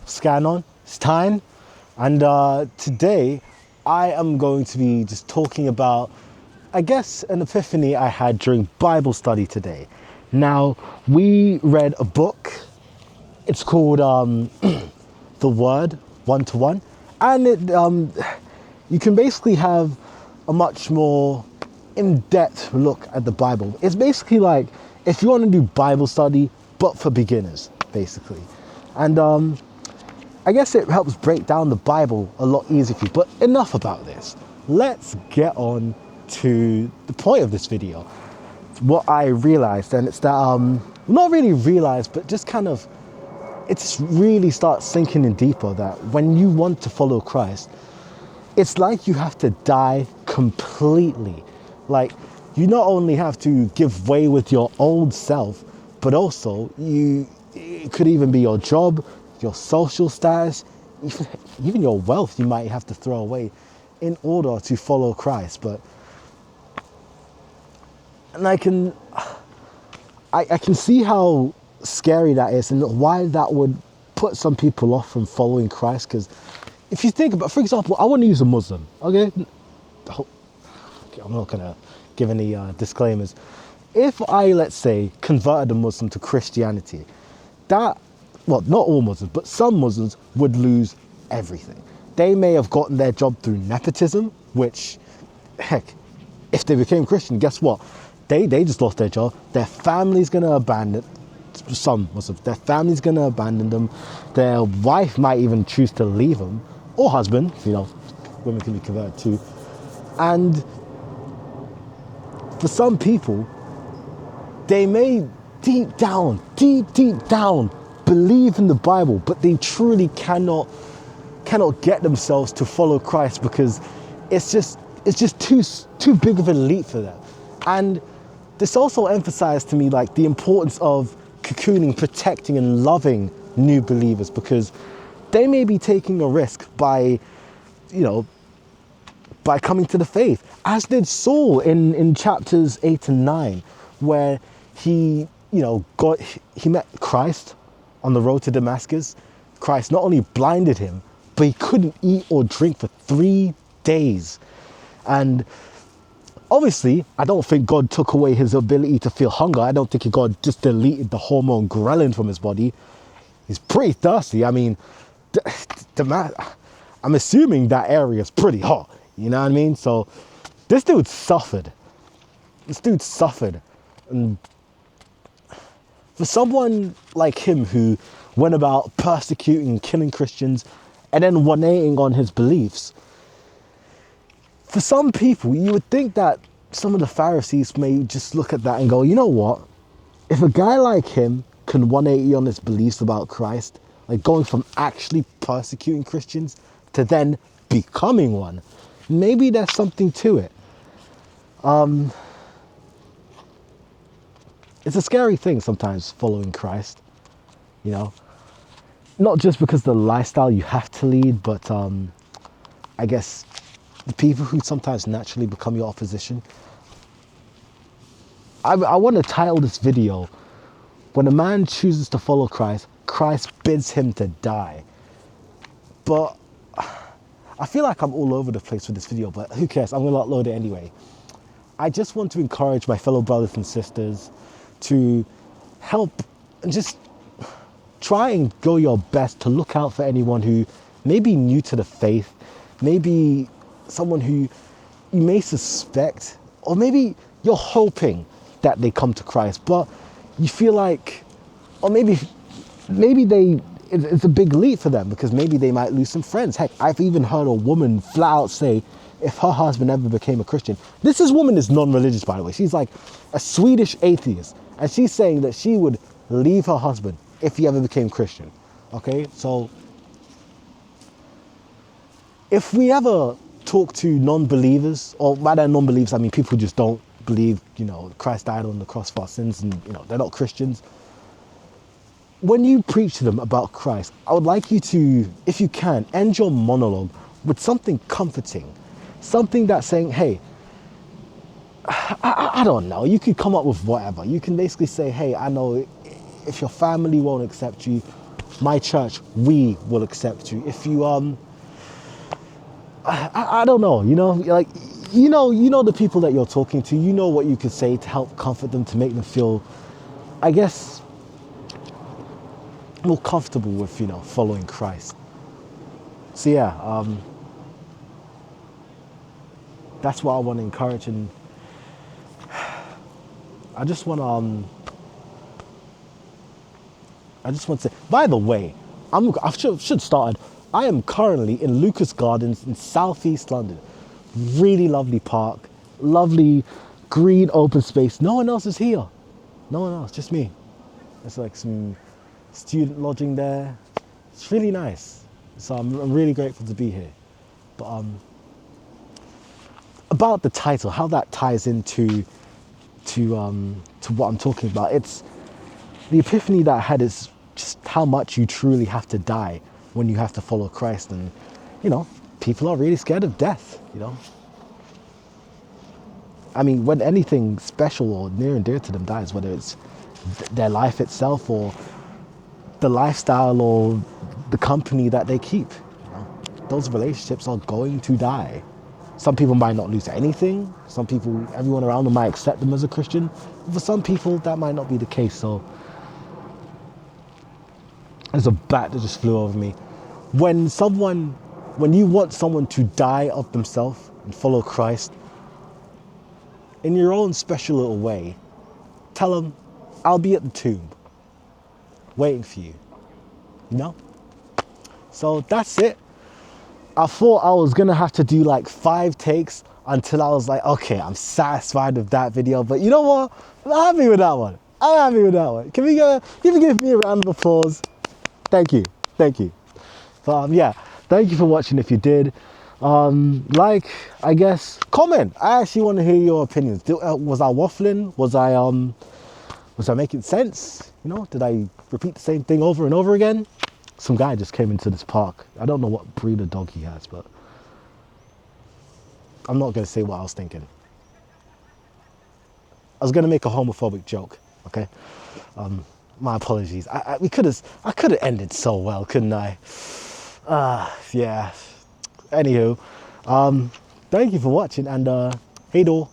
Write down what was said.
Scanon, Stein, and today I am going to be just talking about, I guess, an epiphany I had during Bible study today. Now, we read a book. It's called The Word, 1-to-1, and you can basically have a much more in-depth look at the Bible. It's basically like if you want to do Bible study, but for beginners, basically. And I guess it helps break down the Bible a lot easier for you. But enough about this. Let's get on to the point of this video. What I realized, and it's that, not really realized, but just kind of, it's really starts sinking in deeper that when you want to follow Christ, it's like you have to die completely. Like, you not only have to give way with your old self, but also it could even be your job, your social status, even your wealth you might have to throw away in order to follow Christ. And I can see how scary that is and why that would put some people off from following Christ. Because if you think about, for example, I want to use a Muslim, okay? I'm not going to give any disclaimers. If I, let's say, converted a Muslim to Christianity, well, not all Muslims, but some Muslims would lose everything. They may have gotten their job through nepotism, which, heck, if they became Christian, guess what? They just lost their job. Their family's going to abandon some Muslims. Their family's going to abandon them. Their wife might even choose to leave them, or husband, women can be converted too. And for some people, they may deep down, believe in the Bible, but they truly cannot get themselves to follow Christ because it's just too big of a leap for them. And this also emphasized to me like the importance of cocooning, protecting and loving new believers, because they may be taking a risk by coming to the faith, as did Saul in chapters 8 and 9, where he met Christ on the road to Damascus. Christ not only blinded him, but he couldn't eat or drink for 3 days. And obviously, I don't think God took away his ability to feel hunger. I don't think God just deleted the hormone ghrelin from his body. He's pretty thirsty. I mean, I'm assuming that area is pretty hot. You know what I mean? So this dude suffered. And for someone like him who went about persecuting and killing Christians and then 180ing on his beliefs, for some people, you would think that some of the Pharisees may just look at that and go, you know what? If a guy like him can 180 on his beliefs about Christ, like going from actually persecuting Christians to then becoming one, maybe there's something to it. It's a scary thing sometimes following Christ, not just because the lifestyle you have to lead, but I guess the people who sometimes naturally become your opposition. I want to title this video, When a Man Chooses to Follow Christ, Christ Bids Him to Die. But I feel like I'm all over the place with this video, but who cares? I'm going to upload it anyway. I just want to encourage my fellow brothers and sisters to help and just try and go your best to look out for anyone who may be new to the faith, maybe someone who you may suspect, or maybe you're hoping that they come to Christ, but you feel like, or maybe it's a big leap for them because maybe they might lose some friends. Heck, I've even heard a woman flat out say if her husband ever became a Christian. This woman is non-religious, by the way. She's like a Swedish atheist, and she's saying that she would leave her husband if he ever became Christian. Okay, so if we ever talk to non-believers, or by that non-believers I mean people who just don't believe, Christ died on the cross for our sins and, they're not Christians. When you preach to them about Christ, I would like you to, if you can, end your monologue with something comforting. Something that's saying, hey, I don't know, you could come up with whatever. You can basically say, hey, I know if your family won't accept you, my church, we will accept you. If you I don't know, like you know the people that you're talking to, you know what you could say to help comfort them, to make them feel, I guess, more comfortable with, following Christ. So yeah, that's what I want to encourage, and I just want to say, by the way, I should started. I am currently in Lucas Gardens in Southeast London. Really lovely park, lovely green open space. No one else is here. No one else, just me. There's like some student lodging there. It's really nice. So I'm really grateful to be here. But about the title, how that ties into to what I'm talking about. It's the epiphany that I had is just how much you truly have to die when you have to follow Christ. And, people are really scared of death, I mean, when anything special or near and dear to them dies, whether it's their life itself or the lifestyle or the company that they keep, those relationships are going to die. Some people might not lose anything. Some people, everyone around them might accept them as a Christian. For some people, that might not be the case. So there's a bat that just flew over me. When you want someone to die of themselves and follow Christ, in your own special little way, tell them, I'll be at the tomb, waiting for you. So that's it. I thought I was gonna have to do like 5 takes until I was like, okay, I'm satisfied with that video. But you know what? I'm happy with that one. Can we give me a round of applause? Thank you. But yeah, thank you for watching if you did. I guess, comment. I actually want to hear your opinions. Was I waffling? Was I making sense? Did I repeat the same thing over and over again? Some guy just came into this park. I don't know what breed of dog he has, but I'm not going to say what I was thinking. I was going to make a homophobic joke, okay? My apologies. I could have ended so well, couldn't I? Yeah. Anywho, thank you for watching, and hey, door.